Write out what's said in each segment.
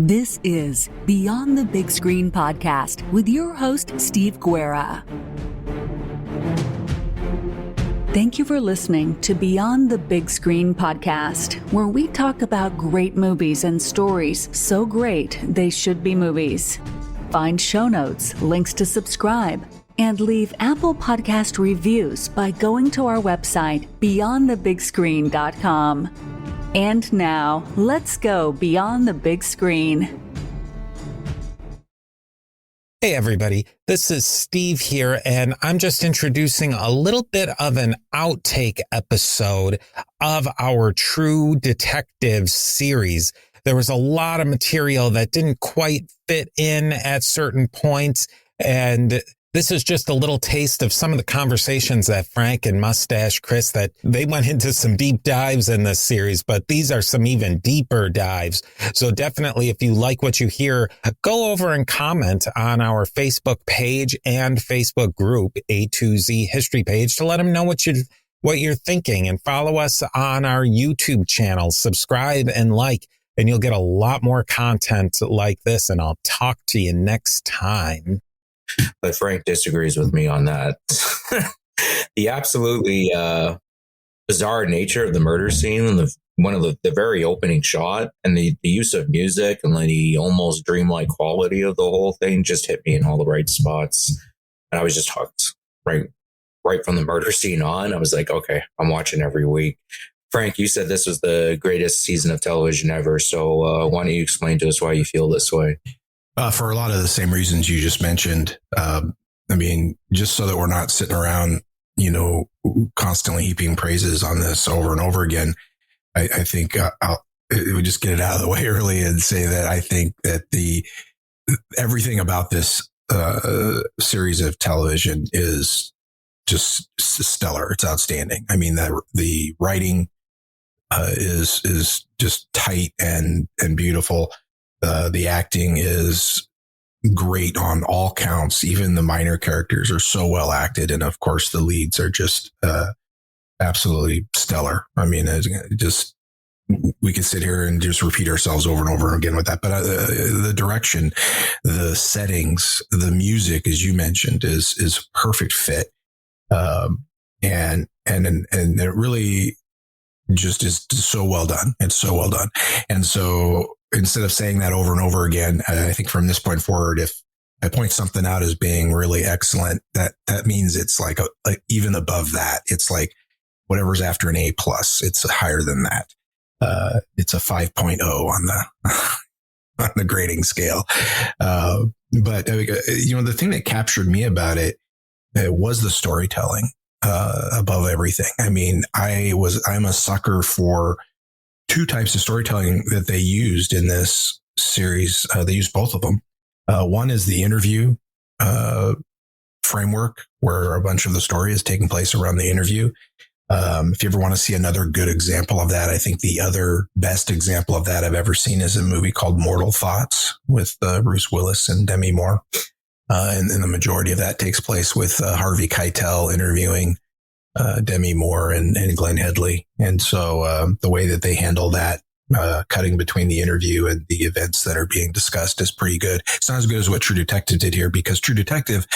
This is Beyond the Big Screen podcast with your host, Steve Guerra. Thank you for listening to Beyond the Big Screen podcast, where we talk about great movies and stories so great they should be movies. Find show notes, links to subscribe, and leave Apple Podcast reviews by going to our website, beyondthebigscreen.com. And now, let's go beyond the big screen. Hey everybody, this is Steve here, and I'm just introducing a little bit of an outtake episode of our True Detective series. There was a lot of material that didn't quite fit in at certain points, and this is just a little taste of some of the conversations that Frank and Mustache Chris, that they went into some deep dives in this series, but these are some even deeper dives. So definitely, if you like what you hear, go over and comment on our Facebook page and Facebook group, A2Z History page, to let them know what you're thinking, and follow us on our YouTube channel. Subscribe and like, and you'll get a lot more content like this, and I'll talk to you next time. But Frank disagrees with me on that. The absolutely bizarre nature of the murder scene, and the very opening shot, and the use of music and the almost dreamlike quality of the whole thing just hit me in all the right spots. And I was just hooked right from the murder scene on. I was like, okay, I'm watching every week. Frank, you said this was the greatest season of television ever. So why don't you explain to us why you feel this way? For a lot of the same reasons you just mentioned. Just so that we're not sitting around, constantly heaping praises on this over and over again. I think we just get it out of the way early and say that I think that everything about this series of television is just stellar. It's outstanding. I mean, that the writing is just tight and beautiful. The acting is great on all counts. Even the minor characters are so well acted. And of course, the leads are just absolutely stellar. I mean, we could sit here and just repeat ourselves over and over again with that. But the direction, the settings, the music, as you mentioned, is perfect fit. And it really just is so well done. It's so well done. And so, instead of saying that over and over again, I think from this point forward, if I point something out as being really excellent, that means it's like even above that. It's like whatever's after an A+, it's higher than that. It's a 5.0 on the grading scale. But the thing that captured me about it was the storytelling above everything. I mean, I'm a sucker for two types of storytelling that they used in this series. They used both of them. One is the interview framework, where a bunch of the story is taking place around the interview. If you ever want to see another good example of that, I think the other best example of that I've ever seen is a movie called Mortal Thoughts with Bruce Willis and Demi Moore. And the majority of that takes place with Harvey Keitel interviewing Demi Moore and Glenn Headley. And so the way that they handle that, cutting between the interview and the events that are being discussed, is pretty good. It's not as good as what True Detective did here, because True Detective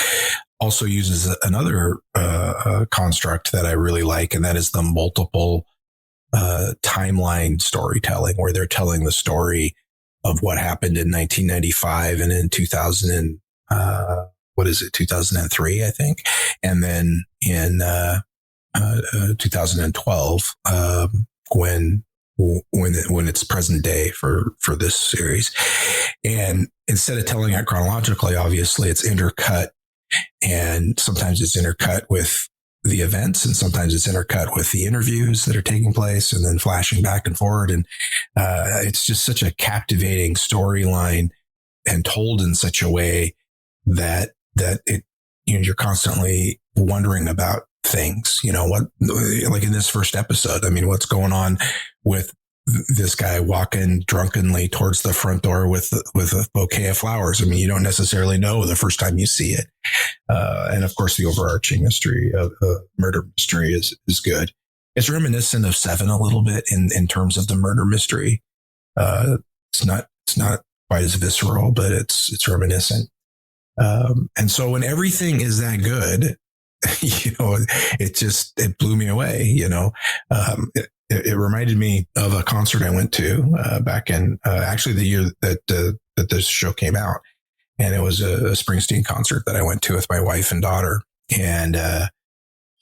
also uses another construct that I really like, and that is the multiple timeline storytelling, where they're telling the story of what happened in 1995 and in 2003, I think. And then in 2012, when it's present day for this series. And instead of telling it chronologically, obviously it's intercut, and sometimes it's intercut with the events, and sometimes it's intercut with the interviews that are taking place, and then flashing back and forward. And it's just such a captivating storyline, and told in such a way that it, you're constantly wondering about things, what, like in this first episode, I mean, what's going on with this guy walking drunkenly towards the front door with a bouquet of flowers. I mean, you don't necessarily know the first time you see it. And of course, the overarching mystery of murder mystery is good. It's reminiscent of Seven a little bit in terms of the murder mystery. It's not quite as visceral, but it's reminiscent. And so when everything is that good, it blew me away. It reminded me of a concert I went to back in actually the year that this show came out, and it was a Springsteen concert that I went to with my wife and daughter. And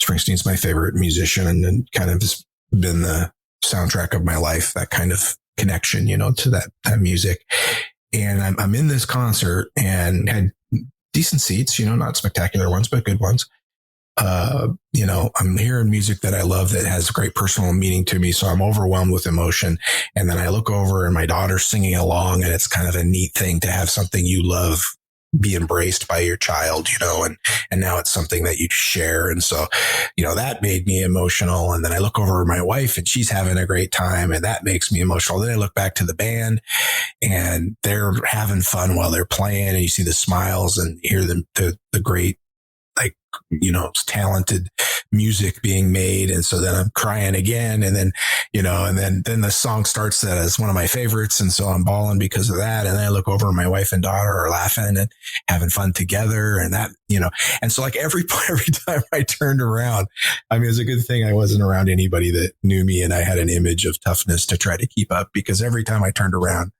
Springsteen's my favorite musician, and kind of has been the soundtrack of my life. That kind of connection, to that music. And I'm in this concert and had decent seats, not spectacular ones, but good ones. I'm hearing music that I love that has great personal meaning to me. So I'm overwhelmed with emotion. And then I look over and my daughter's singing along, and it's kind of a neat thing to have something you love be embraced by your child, and now it's something that you share. And so, that made me emotional. And then I look over at my wife and she's having a great time, and that makes me emotional. Then I look back to the band and they're having fun while they're playing, and you see the smiles and hear the great, talented music being made. And so then I'm crying again. And then, then the song starts that as one of my favorites. And so I'm bawling because of that. And then I look over and my wife and daughter are laughing and having fun together. And that, and so like every time I turned around, it was a good thing I wasn't around anybody that knew me and I had an image of toughness to try to keep up, because every time I turned around,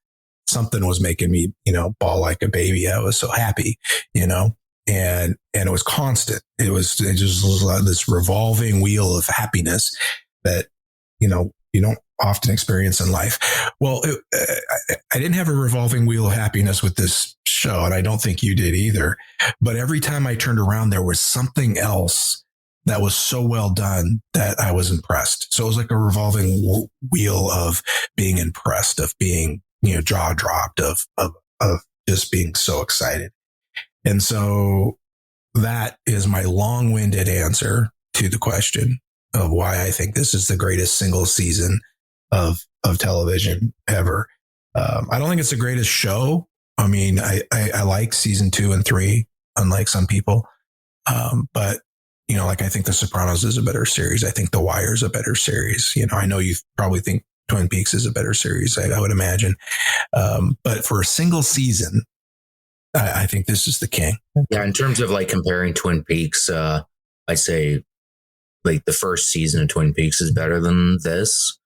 something was making me, bawl like a baby. I was so happy, and it was constant. It just was this revolving wheel of happiness that, you don't often experience in life. Well, I didn't have a revolving wheel of happiness with this show, and I don't think you did either. But every time I turned around, there was something else that was so well done that I was impressed. So it was like a revolving wheel of being impressed, of being, jaw dropped, of just being so excited. And so that is my long-winded answer to the question of why I think this is the greatest single season of television ever. I don't think it's the greatest show. I like season 2 and 3, unlike some people. But, I think The Sopranos is a better series. I think The Wire is a better series. I know you probably think Twin Peaks is a better series, I would imagine. But for a single season, I think this is the king. Yeah, in terms of comparing Twin Peaks, I'd say the first season of Twin Peaks is better than this.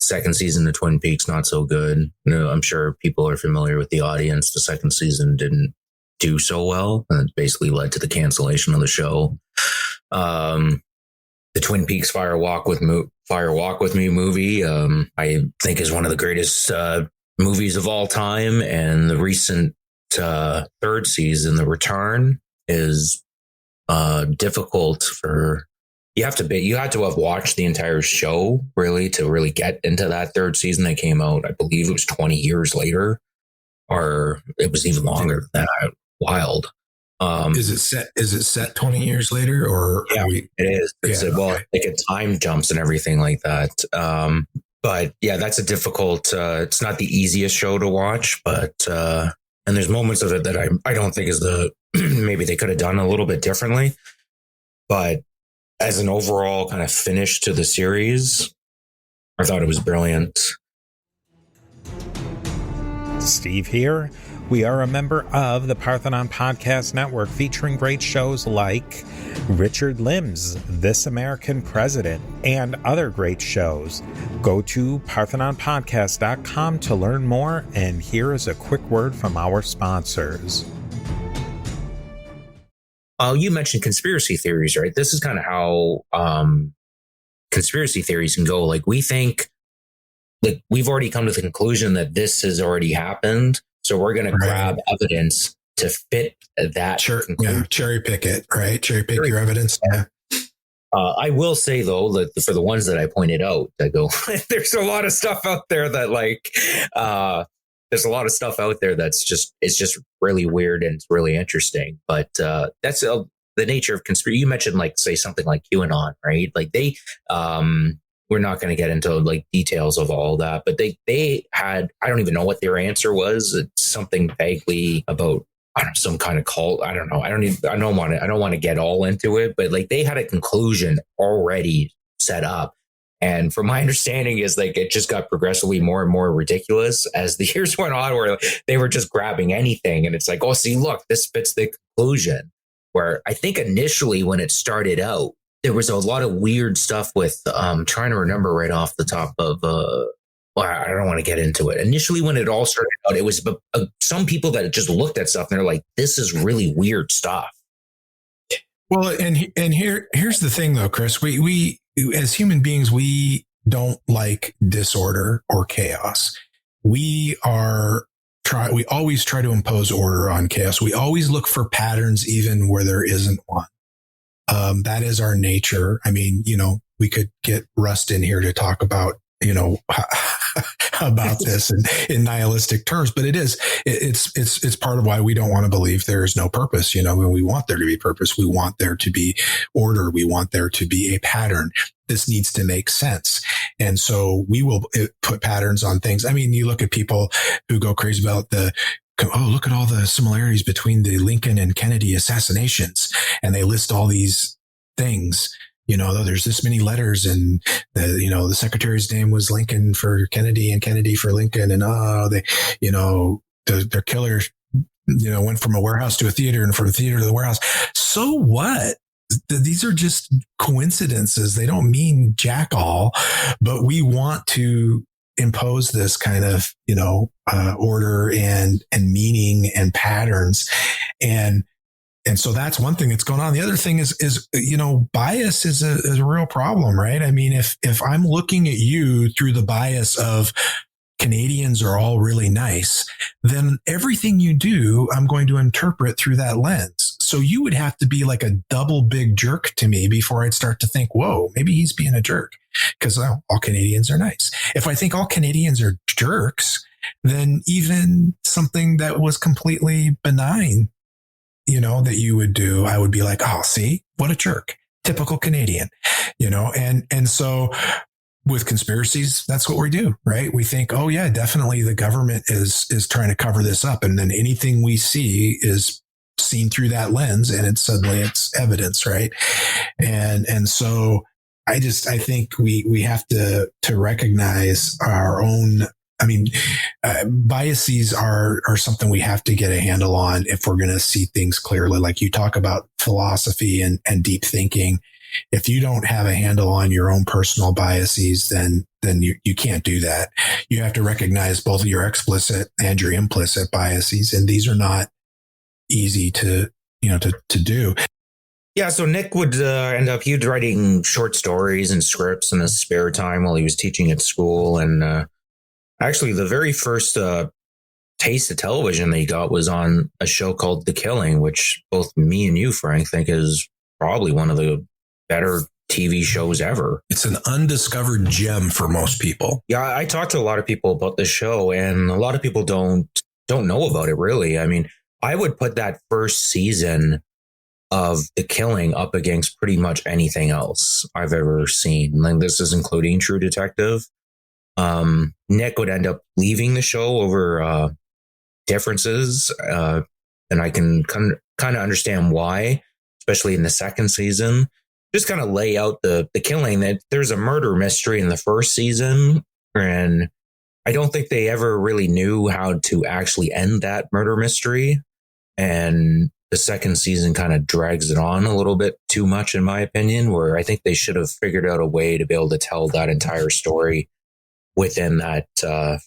Second season of Twin Peaks, not so good. I'm sure people are familiar with the audience. The second season didn't do so well, and it basically led to the cancellation of the show. The Twin Peaks Fire Walk with Me movie, I think is one of the greatest movies of all time, and the recent third season, The Return, is difficult for you had to have watched the entire show really to really get into that third season that came out. I believe it was 20 years later, or it was even longer than that. Wild. Is it set 20 years later, or yeah, it is. It time jumps and everything like that. But yeah, that's a difficult. It's not the easiest show to watch, but. And there's moments of it that I don't think is maybe they could have done a little bit differently. But as an overall kind of finish to the series, I thought it was brilliant. Steve here. We are a member of the Parthenon Podcast Network, featuring great shows like Richard Lim's This American President and other great shows. Go to parthenonpodcast.com to learn more, and here is a quick word from our sponsors. You mentioned conspiracy theories, right? This is kind of how conspiracy theories can go. We think we've already come to the conclusion that this has already happened. So we're going to grab evidence to fit that. Cherry pick it, right? Cherry pick your evidence. Yeah. I will say, though, that for the ones that I pointed out, I go, there's a lot of stuff out there that there's a lot of stuff out there it's just really weird and it's really interesting. But that's the nature of conspiracy. You mentioned say something like QAnon, right? We're not going to get into details of all that, but they had, I don't even know what their answer was. It's something vaguely about, some kind of cult. I don't know. I don't want to get all into it, but they had a conclusion already set up, And from my understanding is like it just got progressively more and more ridiculous as the years went on, where they were just grabbing anything. And it's like, oh, see, look, this fits the conclusion. Where I think initially when it started out, there was a lot of weird stuff with trying to remember right off the top of well, I don't want to get into it. Initially, when it all started out, it was some people that just looked at stuff and they're like, this is really weird stuff. Well, and here's the thing though, Chris, we as human beings, we don't like disorder or chaos. We always try to impose order on chaos. We always look for patterns, even where there isn't one. That is our nature. I mean, we could get Rust in here to talk about, about this in nihilistic terms, but it's part of why we don't want to believe there is no purpose. When we want there to be purpose, we want there to be order. We want there to be a pattern. This needs to make sense. And so we will put patterns on things. I mean, you look at people who go crazy about look at all the similarities between the Lincoln and Kennedy assassinations. And they list all these things, there's this many letters and the secretary's name was Lincoln for Kennedy and Kennedy for Lincoln. And, their killer, went from a warehouse to a theater and from a theater to the warehouse. So what? These are just coincidences. They don't mean jack all, but we want to impose this kind of, order and meaning and patterns. And so that's one thing that's going on. The other thing is bias is a real problem, right? I mean, if I'm looking at you through the bias of Canadians are all really nice, then everything you do, I'm going to interpret through that lens. So you would have to be like a double big jerk to me before I'd start to think, whoa, maybe he's being a jerk, because all Canadians are nice. If I think all Canadians are jerks, then even something that was completely benign, that you would do, I would be like, oh, see, what a jerk. Typical Canadian, and so with conspiracies, that's what we do, right? We think, oh yeah, definitely the government is trying to cover this up. And then anything we see is seen through that lens and it's evidence, right? And so I think we have to recognize our own, biases are something we have to get a handle on if we're going to see things clearly. Like you talk about philosophy and deep thinking. If you don't have a handle on your own personal biases, then you can't do that. You have to recognize both your explicit and your implicit biases. And these are not easy to do. Yeah. So Nick would end up, he'd writing short stories and scripts in his spare time while he was teaching at school. And actually the very first taste of television that he got was on a show called The Killing, which both me and you, Frank, think is probably one of the better TV shows ever. It's an undiscovered gem for most people. Yeah, I talked to a lot of people about the show, and a lot of people don't know about it, really. I mean, I would put that first season of The Killing up against pretty much anything else I've ever seen. Like, this is including True Detective. Nick would end up leaving the show over differences, and I can kind of understand why, especially in the second season. Just kind of lay out the killing, that there's a murder mystery in the first season, and I don't think they ever really knew how to actually end that murder mystery. And the second season kind of drags it on a little bit too much, in my opinion, where I think they should have figured out a way to be able to tell that entire story within that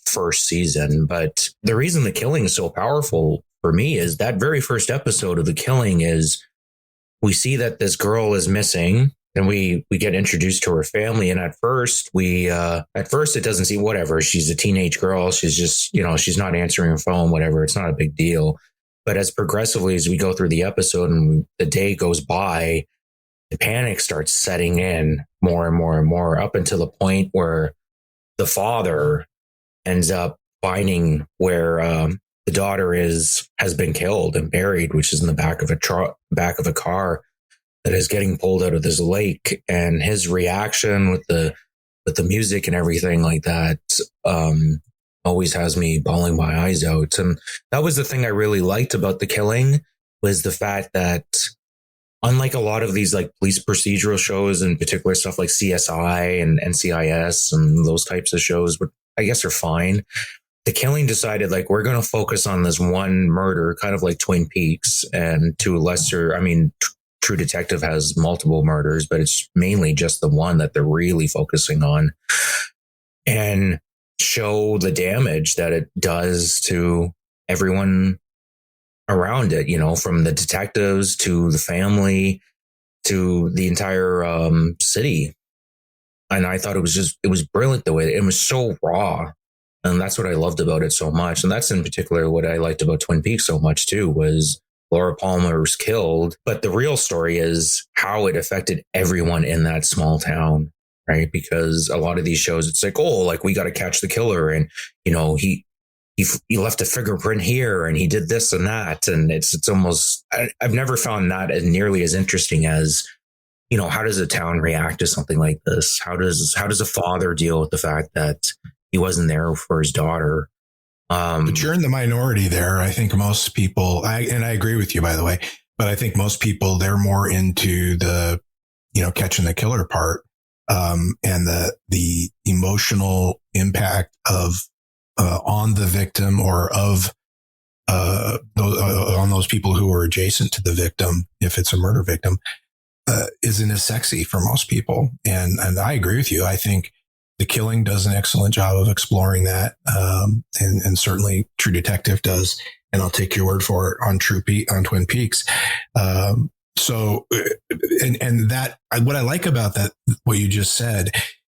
first season. But the reason The Killing is so powerful for me is that very first episode of The Killing is, we see that this girl is missing, and we get introduced to her family. And at first it doesn't seem, whatever. She's a teenage girl. She's just, she's not answering her phone, whatever. It's not a big deal. But as progressively as we go through the episode and the day goes by, the panic starts setting in more and more and more, up until the point where the father ends up finding where the daughter has been killed and buried, which is in the back of a car that is getting pulled out of this lake. And his reaction with the music and everything like that always has me bawling my eyes out. And that was the thing I really liked about The Killing, was the fact that unlike a lot of these like police procedural shows, in particular stuff like CSI and NCIS and those types of shows, but I guess are fine. The Killing decided like, we're going to focus on this one murder, kind of like Twin Peaks, and to a lesser, I mean, True Detective has multiple murders, but it's mainly just the one that they're really focusing on, and show the damage that it does to everyone around it, you know, from the detectives to the family to the entire city. And I thought it was brilliant the way it was so raw. And that's what I loved about it so much. And that's in particular what I liked about Twin Peaks so much too, was Laura Palmer was killed. But the real story is how it affected everyone in that small town, right? Because a lot of these shows, it's like, oh, like we got to catch the killer. And, you know, he left a fingerprint here and he did this and that. And it's almost, I've never found that as nearly as interesting as, you know, how does a town react to something like this? How does a father deal with the fact that he wasn't there for his daughter? But you're in the minority there. I think most people, and I agree with you, by the way, but I think most people, they're more into the, you know, catching the killer part, and the emotional impact of, on the victim or of, on those people who are adjacent to the victim, if it's a murder victim, isn't as sexy for most people. And I agree with you. I think The Killing does an excellent job of exploring that. And certainly True Detective does. And I'll take your word for it on Twin Peaks. So that, what I like about that, what you just said,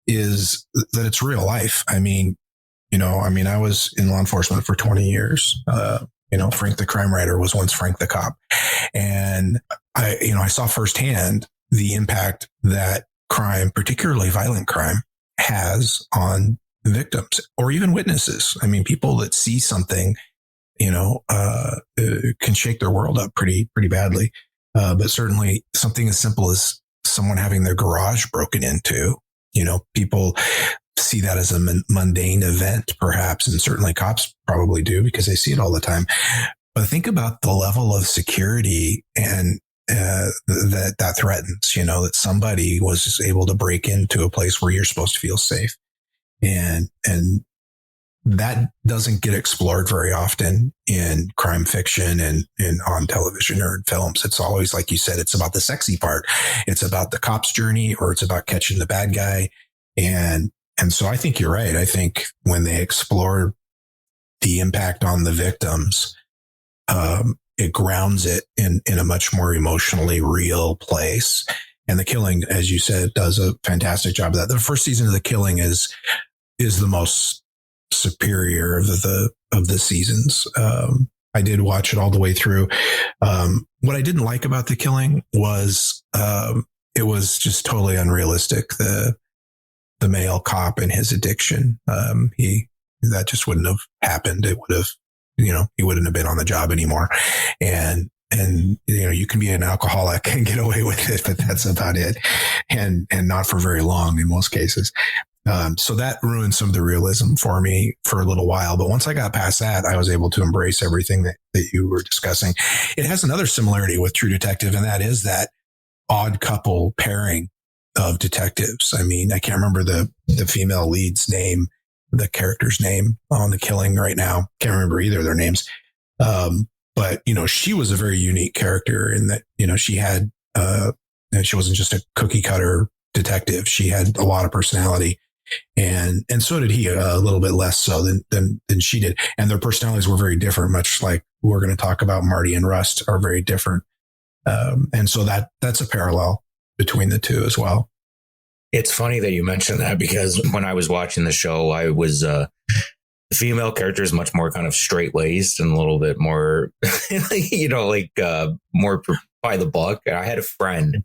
is that it's real life. I mean, I was in law enforcement for 20 years. Frank the crime writer was once Frank the cop. And I saw firsthand the impact that crime, particularly violent crime, has on victims or even witnesses. I mean, people that see something, can shake their world up pretty badly. But certainly something as simple as someone having their garage broken into, people see that as a mundane event, perhaps, and certainly cops probably do because they see it all the time. But think about the level of security and that threatens, that somebody was able to break into a place where you're supposed to feel safe, and that doesn't get explored very often in crime fiction and on television or in films. It's always, like you said, it's about the sexy part. It's about the cop's journey, or it's about catching the bad guy. And so I think you're right. I think when they explore the impact on the victims, it grounds it in a much more emotionally real place. And The Killing, as you said, does a fantastic job of that. The first season of The Killing is the most superior of the seasons. I did watch it all the way through. What I didn't like about The Killing was it was just totally unrealistic. The male cop and his addiction. That just wouldn't have happened. It would have, he wouldn't have been on the job anymore. And you can be an alcoholic and get away with it, but that's about it. And not for very long in most cases. So that ruined some of the realism for me for a little while. But once I got past that, I was able to embrace everything that you were discussing. It has another similarity with True Detective, and that is that odd couple pairing of detectives. I mean, I can't remember the female lead's name, the character's name on The Killing right now. Can't remember either of their names. But, she was a very unique character in that, she had, she wasn't just a cookie cutter detective. She had a lot of personality, and so did he, a little bit less so than she did. And their personalities were very different, much like we're going to talk about. Marty and Rust are very different. And so that's a parallel between the two as well. It's funny that you mentioned that, because when I was watching the show, I was, the female character is much more kind of straight laced and a little bit more, more by the book. And I had a friend,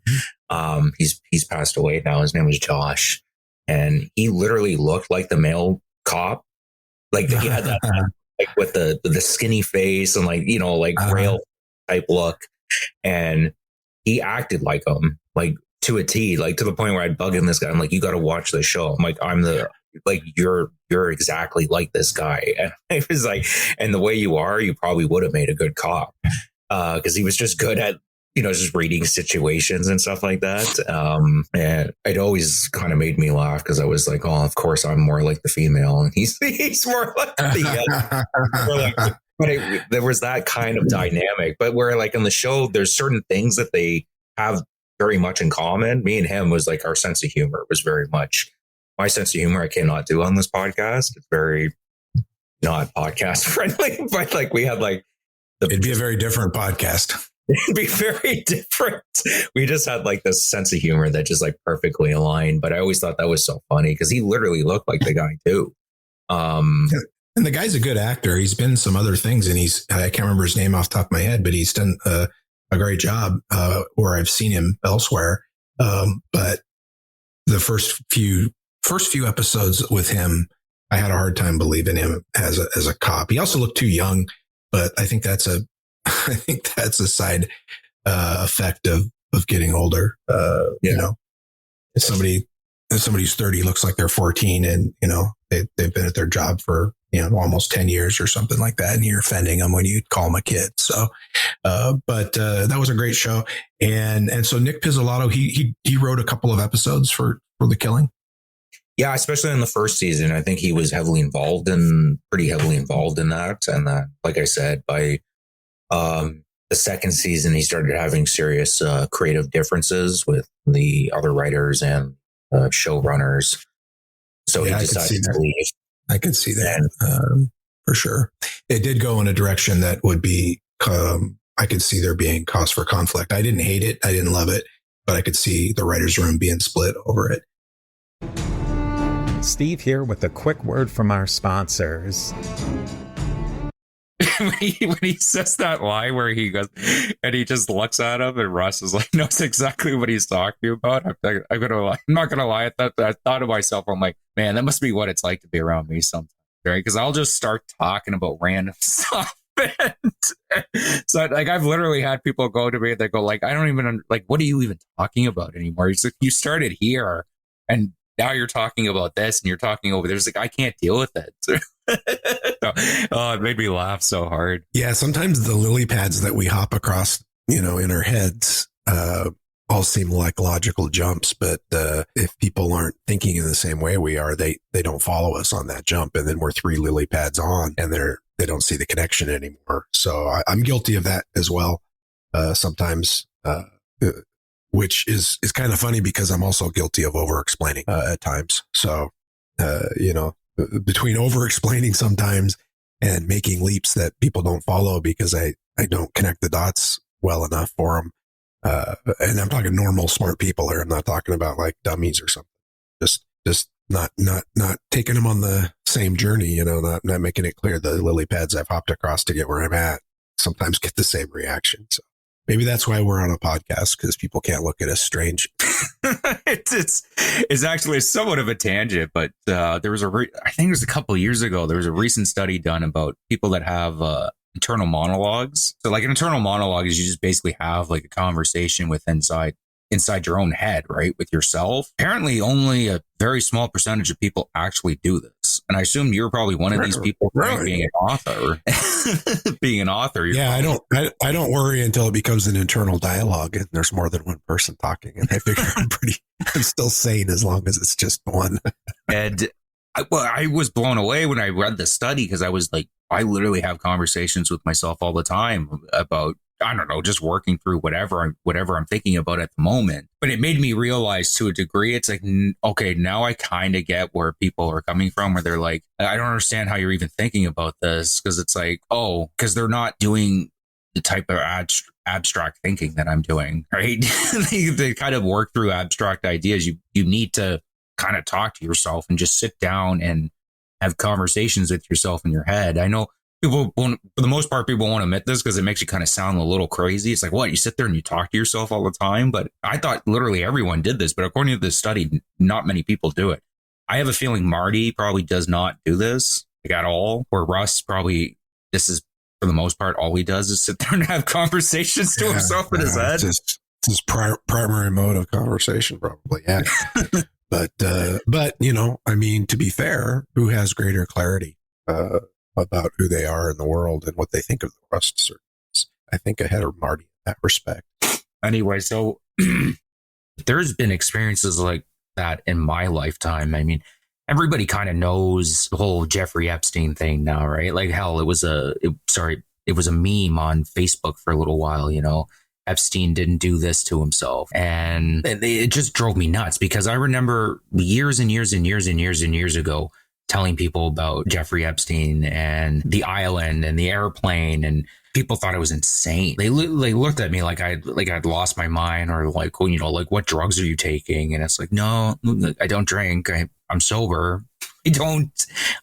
he's passed away now. His name was Josh, and he literally looked like the male cop. Like he had that, like with the skinny face and rail type look. And he acted like him, like to a T, like to the point where I'd bug in this guy. I'm like, you got to watch the show. I'm like, you're exactly like this guy. And I was like, and the way you are, you probably would have made a good cop. Cause he was just good at, just reading situations and stuff like that. And it always kind of made me laugh because I was like, oh, of course I'm more like the female and he's more like there was that kind of dynamic. But where like in the show, there's certain things that they have very much in common. Me and him was like our sense of humor was very much my sense of humor. I cannot do on this podcast. It's very not podcast friendly, but like we had like it'd be a very different podcast. It'd be very different. We just had like this sense of humor that just like perfectly aligned. But I always thought that was so funny because he literally looked like the guy too. And the guy's a good actor. He's been some other things, and I can't remember his name off the top of my head, but he's done a great job where I've seen him elsewhere. But the first few episodes with him, I had a hard time believing him as a cop. He also looked too young, but I think that's a side effect of getting older. You know, if somebody's 30 looks like they're 14, and they've been at their job for almost 10 years or something like that, and you're offending them when you call them a kid. So, but that was a great show, and so Nick Pizzolatto, he wrote a couple of episodes for The Killing. Yeah, especially in the first season, I think he was pretty heavily involved in that. And like I said, by the second season, he started having serious creative differences with the other writers and showrunners. So he decided to leave. I could see that for sure. It did go in a direction that would be, I could see there being cause for conflict. I didn't hate it. I didn't love it, but I could see the writer's room being split over it. Steve here with a quick word from our sponsors. when he says that line where he goes and he just looks at him and Russ is like knows exactly what he's talking about. I'm not gonna lie. I thought to myself, I'm like, man, that must be what it's like to be around me sometimes, right? Because I'll just start talking about random stuff. So like I've literally had people go to me and they go like, I don't even like, what are you even talking about anymore? It's like, you started here and now you're talking about this and you're talking over there. It's like, I can't deal with it. So, it made me laugh so hard. Yeah, sometimes the lily pads that we hop across, in our heads, all seem like logical jumps. But if people aren't thinking in the same way we are, they don't follow us on that jump. And then we're 3 lily pads on and they don't see the connection anymore. So I'm guilty of that as well. Sometimes, which is kind of funny because I'm also guilty of over explaining at times. So, between over explaining sometimes and making leaps that people don't follow because I don't connect the dots well enough for them. And I'm talking normal, smart people here. I'm not talking about like dummies or something. Just not taking them on the same journey, not making it clear the lily pads I've hopped across to get where I'm at sometimes get the same reaction. So maybe that's why we're on a podcast, because people can't look at us strange. It's actually somewhat of a tangent, but there was I think it was a couple of years ago, there was a recent study done about people that have internal monologues. So like an internal monologue is you just basically have like a conversation with inside your own head, right? With yourself. Apparently only a very small percentage of people actually do this. And I assume you're probably one of these people, right? Being an author. Yeah, I don't worry until it becomes an internal dialogue and there's more than one person talking. And I figure I'm still sane as long as it's just one. And I was blown away when I read the study because I was like, I literally have conversations with myself all the time about, I don't know, just working through whatever I'm thinking about at the moment. But it made me realize to a degree, it's like, okay, now I kind of get where people are coming from, where they're like, I don't understand how you're even thinking about this. Because it's like, oh, because they're not doing the type of abstract thinking that I'm doing, right? They kind of work through abstract ideas. You need to kind of talk to yourself and just sit down and have conversations with yourself in your head. I know people won't, for the most part, people won't admit this because it makes you kind of sound a little crazy. It's like, what? You sit there and you talk to yourself all the time? But I thought literally everyone did this. But according to this study, not many people do it. I have a feeling Marty probably does not do this like at all. Or Russ probably, this is for the most part, all he does is sit there and have conversations to himself in his head. It's his primary mode of conversation, probably. Yeah. But I mean, to be fair, who has greater clarity about who they are in the world and what they think of the rest? I think ahead of Marty in that respect. Anyway, so there's been experiences like that in my lifetime. I mean, everybody kind of knows the whole Jeffrey Epstein thing now, right? Like, hell, it was a meme on Facebook for a little while, you know. Epstein didn't do this to himself. And it just drove me nuts because I remember years and years and years and years and years ago telling people about Jeffrey Epstein and the island and the airplane, and people thought I was insane. They looked at me like I'd lost my mind, or like, well, you know, like, what drugs are you taking? And it's like, no, I don't drink. I'm sober. I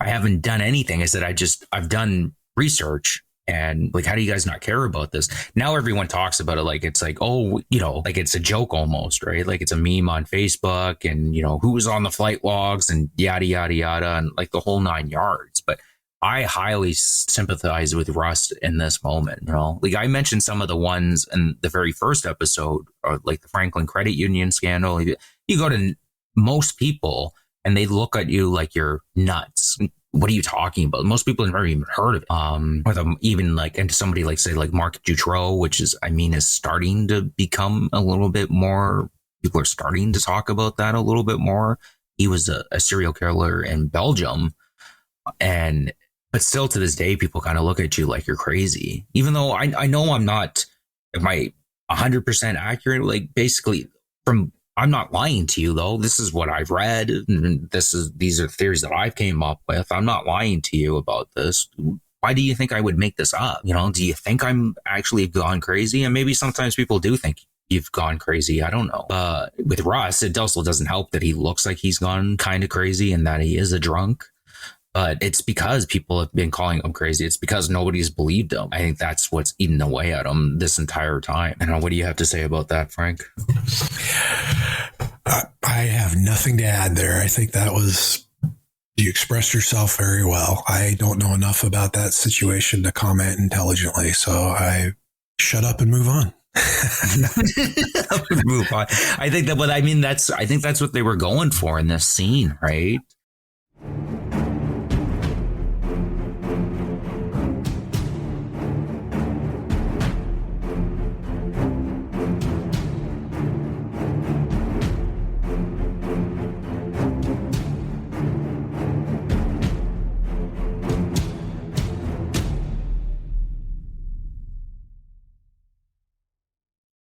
haven't done anything. I said, I've done research. And like, how do you guys not care about this? Now everyone talks about it like it's like, oh, you know, like it's a joke almost, right? Like it's a meme on Facebook, and, you know, who was on the flight logs and yada, yada, yada, and like the whole 9 yards. But I highly sympathize with Russ in this moment. You know, like I mentioned some of the ones in the very first episode, or like the Franklin Credit Union scandal. You go to most people and they look at you like you're nuts. What are you talking about? Most people have never even heard of it. Or even like, and somebody like, say, like Marc Dutroux, which is starting to become a little bit more, people are starting to talk about that a little bit more. He was a serial killer in Belgium. But still to this day, people kind of look at you like you're crazy. Even though I know I'm not, am I 100% accurate? Like basically I'm not lying to you, though. This is what I've read. And these are theories that I've came up with. I'm not lying to you about this. Why do you think I would make this up? You know, do you think I'm actually gone crazy? And maybe sometimes people do think you've gone crazy. I don't know. With Russ, it also doesn't help that he looks like he's gone kind of crazy and that he is a drunk. But it's because people have been calling him crazy. It's because nobody's believed him. I think that's what's eaten away at him this entire time. I don't know. What do you have to say about that, Frank? I have nothing to add there. I think you expressed yourself very well. I don't know enough about that situation to comment intelligently. So I shut up and move on. Move on. I think that's what they were going for in this scene, right?